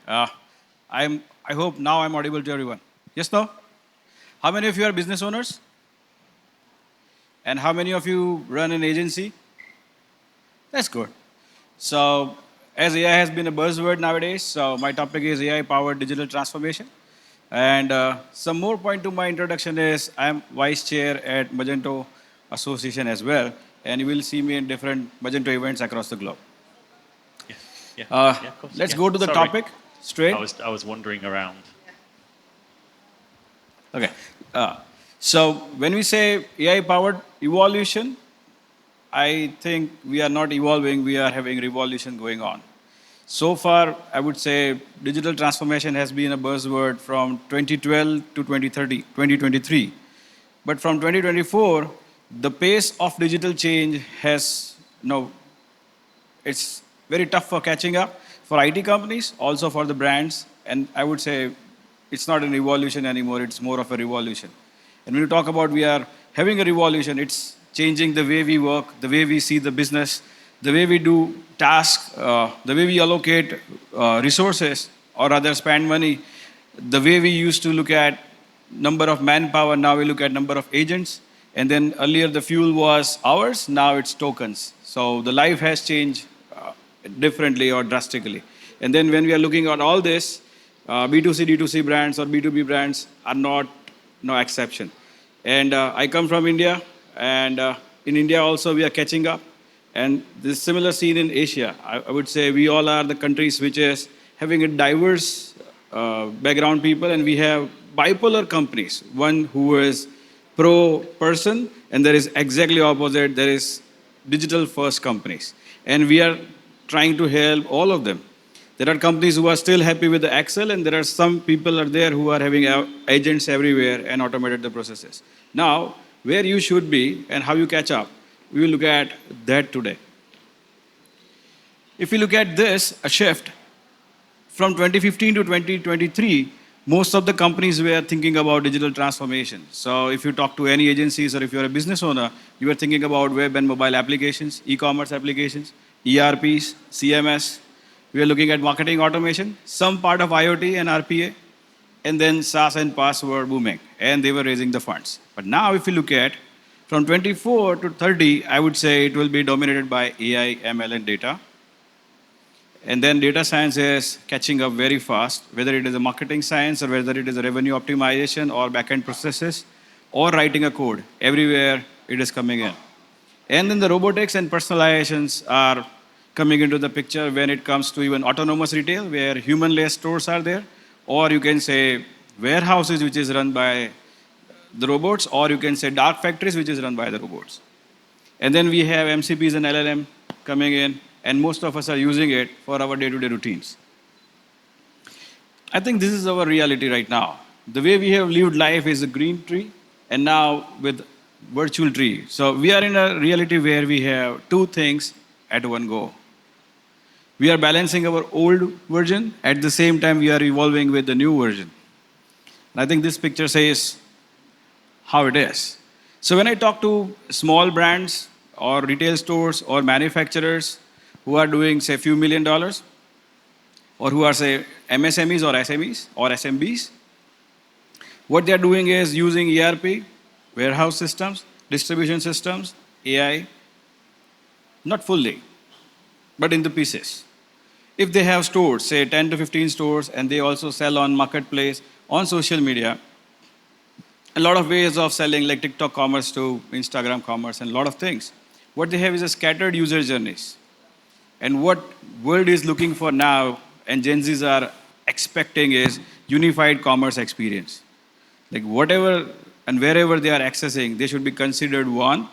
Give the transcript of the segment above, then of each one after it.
Uh, I hope now I'm audible to everyone. Yes, no? How many of you are business owners? And how many of you run an agency? That's good. So, as AI has been a buzzword nowadays, so my topic is AI-powered digital transformation. And some more point to my introduction is I'm vice chair at Magento Association as well, and you will see me in different Magento events across the globe. Yeah, yeah, Uh, yeah, of course. let's Yeah. go to the Sorry, topic straight. I was wandering around. Okay. Uh, so when we say AI-powered evolution, I think we are not evolving, we are having revolution going on. So far, I would say digital transformation has been a buzzword from 2012 to 2030, 2023. But from 2024, the pace of digital change has, it's very tough for catching up for IT companies, also for the brands. And I would say it's not an evolution anymore, it's more of a revolution. And when you talk about we are having a revolution, it's changing the way we work, the way we see the business, the way we do tasks, the way we allocate resources or rather spend money, the way we used to look at number of manpower, now we look at number of agents. And then earlier the fuel was hours, now it's tokens. So the life has changed differently or drastically. And then when we are looking at all this, B2C, D2C brands or B2B brands are not no exception. And I come from India, and in India also we are catching up. And this similar scene in Asia. I would say we all are the countries which is having a diverse background people, and we have bipolar companies. One who is pro person, and there is exactly opposite. There is digital first companies, and we are trying to help all of them. There are companies who are still happy with the Excel, and there are some people are there who are having agents everywhere and automated the processes. Now, where you should be and how you catch up, we will look at that today. If we look at this, a shift from 2015 to 2023, most of the companies were thinking about digital transformation. So if you talk to any agencies or if you're a business owner, you are thinking about web and mobile applications, e-commerce applications, ERPs, CMS. We are looking at marketing automation, some part of IoT and RPA, and then SaaS and PaaS were booming, and they were raising the funds. But now if you look at from 24 to 30, I would say it will be dominated by AI, ML, and data. And then data science is catching up very fast, whether it is a marketing science or whether it is a revenue optimization or backend processes or writing a code. Everywhere it is coming in. And then the robotics and personalizations are coming into the picture when it comes to even autonomous retail, where human-less stores are there, or you can say warehouses which is run by the robots, or you can say dark factories which is run by the robots. And then we have MCPs and LLM coming in, and most of us are using it for our day-to-day routines. I think this is our reality right now. The way we have lived life is a green tree, and now with virtual tree. So we are in a reality where we have two things at one go. We are balancing our old version, at the same time we are evolving with the new version. And I think this picture says how it is. So when I talk to small brands or retail stores or manufacturers who are doing say few $1 million or who are say MSMEs or SMEs or SMBs, what they are doing is using ERP, warehouse systems, distribution systems, AI, not fully, but in the pieces. If they have stores, say 10 to 15 stores, and they also sell on marketplace, on social media, a lot of ways of selling like TikTok commerce to Instagram commerce and a lot of things. What they have is a scattered user journeys. And what world is looking for now and Gen Zs are expecting is unified commerce experience. Like whatever and wherever they are accessing, they should be considered one,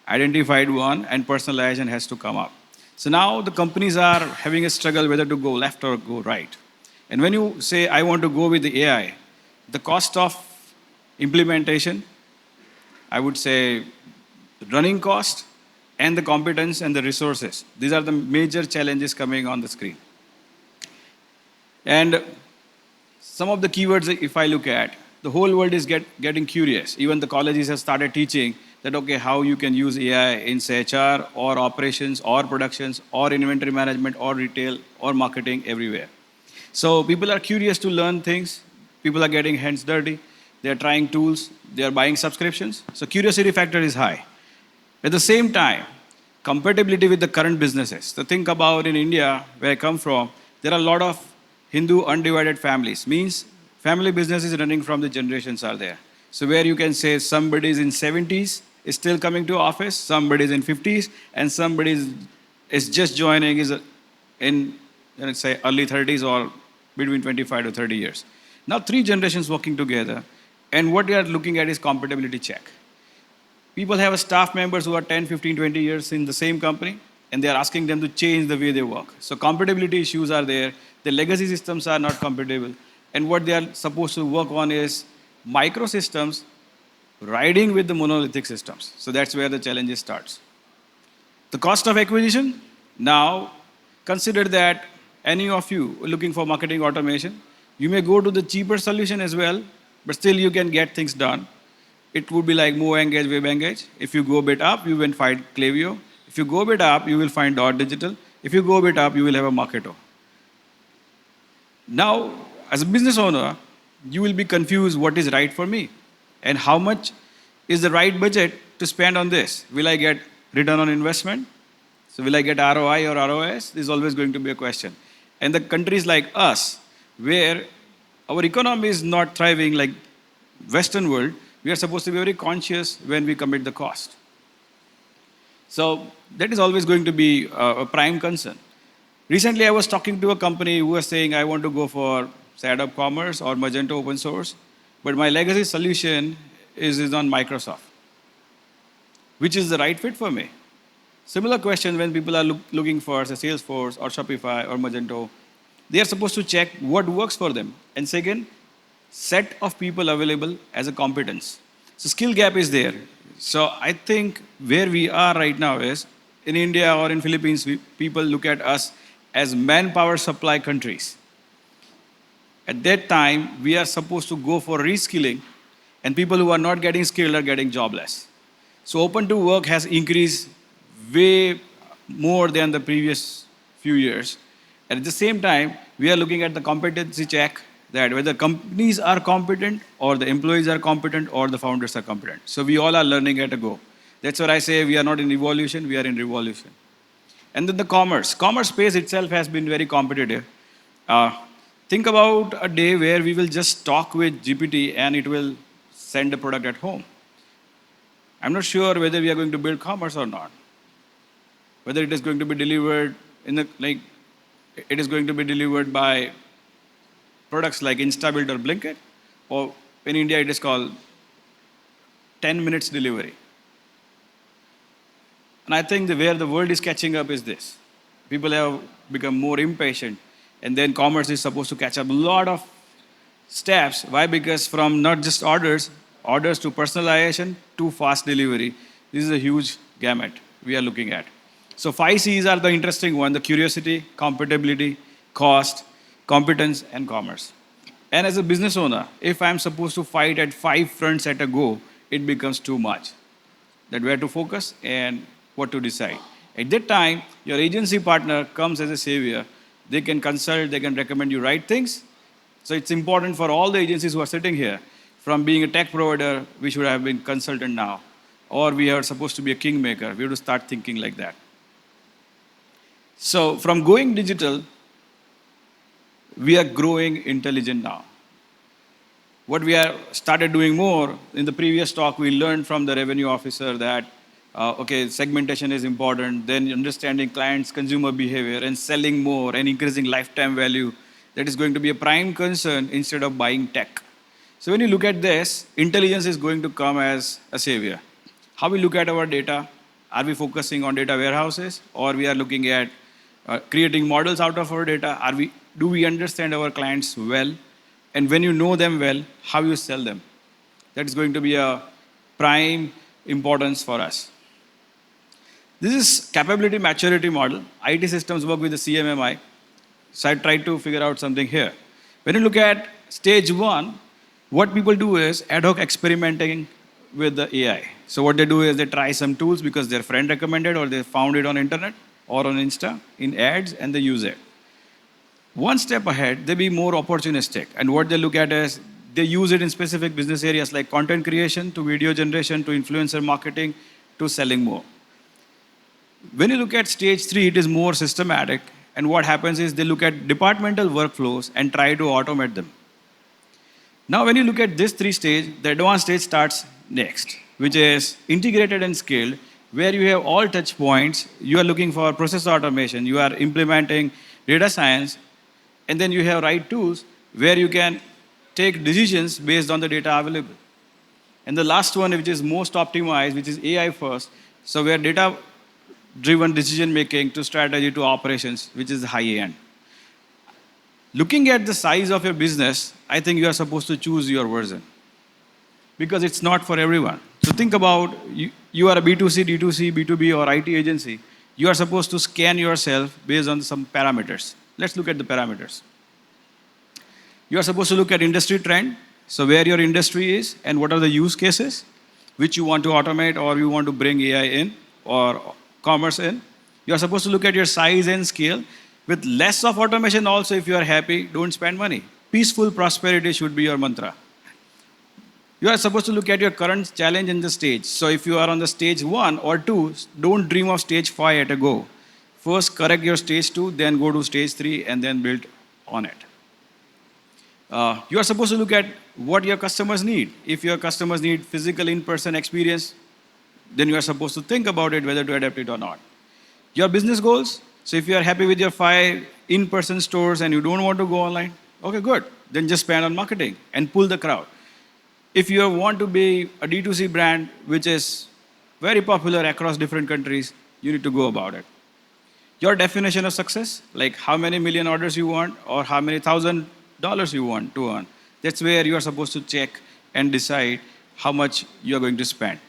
identified one, and personalization has to come up. So now the companies are having a struggle whether to go left or go right. And when you say, I want to go with the AI, the cost of implementation, I would say running cost, and the competence and the resources. These are the major challenges coming on the screen. And some of the keywords, if I look at, the whole world is getting curious. Even the colleges have started teaching that, okay, how you can use AI in say HR or operations or productions or inventory management or retail or marketing everywhere. So people are curious to learn things. People are getting hands dirty. They are trying tools. They are buying subscriptions. So curiosity factor is high. At the same time, compatibility with the current businesses. So think about in India, where I come from, there are a lot of Hindu undivided families. Means family businesses running from the generations are there. So where you can say somebody is in 70s is still coming to office, somebody is in 50s, and somebody is just joining is in let's say early 30s or between 25 to 30 years. Now three generations working together, and what we are looking at is compatibility check. People have staff members who are 10, 15, 20 years in the same company, and they are asking them to change the way they work. So compatibility issues are there. The legacy systems are not compatible. And what they are supposed to work on is microsystems riding with the monolithic systems. So that's where the challenge starts. The cost of acquisition. Now, consider that any of you looking for marketing automation, you may go to the cheaper solution as well, but still you can get things done. It would be like Move Engage, Web Engage. If you go a bit up, you will find Klaviyo. If you go a bit up, you will find Dot Digital. If you go a bit up, you will have a Marketo. Now, as a business owner, you will be confused what is right for me and how much is the right budget to spend on this. Will I get return on investment? So will I get ROI or ROS? This is always going to be a question. And the countries like us, where our economy is not thriving like Western world, we are supposed to be very conscious when we commit the cost. So that is always going to be a prime concern. Recently, I was talking to a company who was saying, I want to go for say, ad-hoc commerce or Magento open source, but my legacy solution is on Microsoft. Which is the right fit for me? Similar question when people are looking for say, Salesforce or Shopify or Magento, they are supposed to check what works for them. And second, set of people available as a competence. So skill gap is there. So I think where we are right now is in India or in Philippines, people look at us as manpower supply countries. At that time, we are supposed to go for reskilling, and people who are not getting skilled are getting jobless. So open to work has increased way more than the previous few years. And at the same time, we are looking at the competency check that whether companies are competent or the employees are competent or the founders are competent. So we all are learning at a go. That's what I say we are not in evolution, we are in revolution. And then the commerce. Commerce space itself has been very competitive. Think about a day where we will just talk with GPT and it will send a product at home. I'm not sure whether we are going to build commerce or not. Whether it is going to be delivered in the it is going to be delivered by products like InstaBuild or Blinkit, or in India it is called 10 minutes delivery. And I think where the world is catching up is this. People have become more impatient, and then commerce is supposed to catch up a lot of steps. Why? Because from not just orders to personalization to fast delivery, this is a huge gamut we are looking at. So 5 C's are the interesting one: the curiosity, compatibility, cost, competence, and commerce. And as a business owner, if I'm supposed to fight at 5 fronts at a go, it becomes too much. That where to focus and what to decide. At that time, your agency partner comes as a savior. They can consult, they can recommend you right things. So it's important for all the agencies who are sitting here, from being a tech provider, we should have been consultant now, or we are supposed to be a kingmaker. We have to start thinking like that. So from going digital, we are growing intelligent now. What we are started doing more, in the previous talk, we learned from the revenue officer that, okay, segmentation is important, then understanding clients' consumer behavior and selling more and increasing lifetime value, that is going to be a prime concern instead of buying tech. So when you look at this, intelligence is going to come as a savior. How we look at our data, are we focusing on data warehouses, or we are looking at creating models out of our data? Do we understand our clients well? And when you know them well, how you sell them? That is going to be a prime importance for us. This is capability maturity model. IT systems work with the CMMI. So I tried to figure out something here. When you look at stage 1, what people do is ad hoc experimenting with the AI. So what they do is they try some tools because their friend recommended or they found it on internet or on Insta in ads, and they use it. one step ahead, they be more opportunistic. And what they look at is they use it in specific business areas like content creation to video generation to influencer marketing to selling more. When you look at stage three, it is more systematic. And what happens is they look at departmental workflows and try to automate them. Now, when you look at this three stage, the advanced stage starts next, which is integrated and scaled, where you have all touch points. You are looking for process automation, you are implementing data science, and then you have right tools where you can take decisions based on the data available. And the last one, which is most optimized, which is AI first, so where data driven decision making to strategy to operations, which is high end. Looking at the size of your business, I think you are supposed to choose your version because it's not for everyone. So think about you are a B2C, D2C, B2B, or IT agency. You are supposed to scan yourself based on some parameters. Let's look at the parameters. You are supposed to look at industry trend, so where your industry is and what are the use cases which you want to automate or you want to bring AI in or commerce in. You are supposed to look at your size and scale. With less of automation also, if you are happy, don't spend money. Peaceful prosperity should be your mantra. You are supposed to look at your current challenge in the stage. So if you are on the stage 1 or 2, don't dream of stage 5 at a go. First correct your stage 2, then go to stage 3 and then build on it. You are supposed to look at what your customers need. If your customers need physical in-person experience, then you are supposed to think about it whether to adapt it or not. Your business goals. So if you are happy with your 5 in-person stores and you don't want to go online, okay, good. Then just spend on marketing and pull the crowd. If you want to be a D2C brand, which is very popular across different countries, you need to go about it. Your definition of success, like how many million orders you want or how many $1,000 you want to earn, that's where you are supposed to check and decide how much you are going to spend.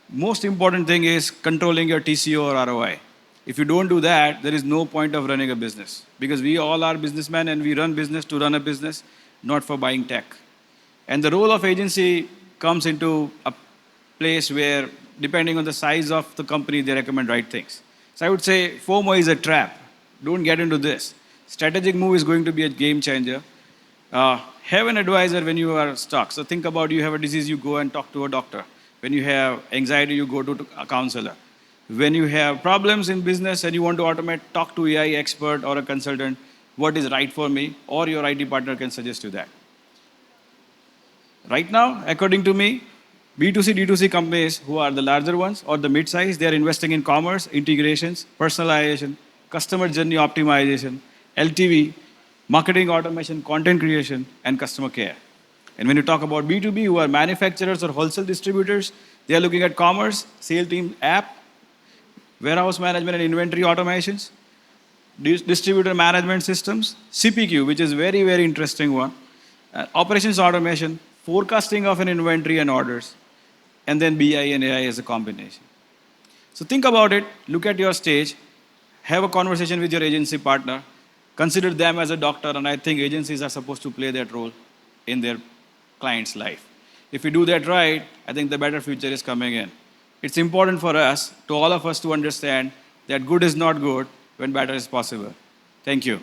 Most important thing is controlling your TCO or ROI. If you don't do that, there is no point of running a business because we all are businessmen and we run business to run a business, not for buying tech. And the role of agency comes into a place where, depending on the size of the company, they recommend right things. So I would say FOMO is a trap. Don't get into this. Strategic move is going to be a game changer. Have an advisor when you are stuck. So think about you have a disease, you go and talk to a doctor. When you have anxiety, you go to a counselor. When you have problems in business and you want to automate, talk to AI expert or a consultant, what is right for me, or your IT partner can suggest you that. Right now, according to me, B2C, D2C companies who are the larger ones or the mid-size, they are investing in commerce, integrations, personalization, customer journey optimization, LTV, marketing automation, content creation, and customer care. And when you talk about B2B, who are manufacturers or wholesale distributors, they are looking at commerce, sales team app, warehouse management and inventory automations, distributor management systems, CPQ, which is very, very interesting one, operations automation, forecasting of an inventory and orders, and then BI and AI as a combination. So think about it, look at your stage, have a conversation with your agency partner, consider them as a doctor, and I think agencies are supposed to play that role in their client's life. If we do that right, I think the better future is coming in. It's important for us, to all of us, to understand that good is not good when better is possible. Thank you.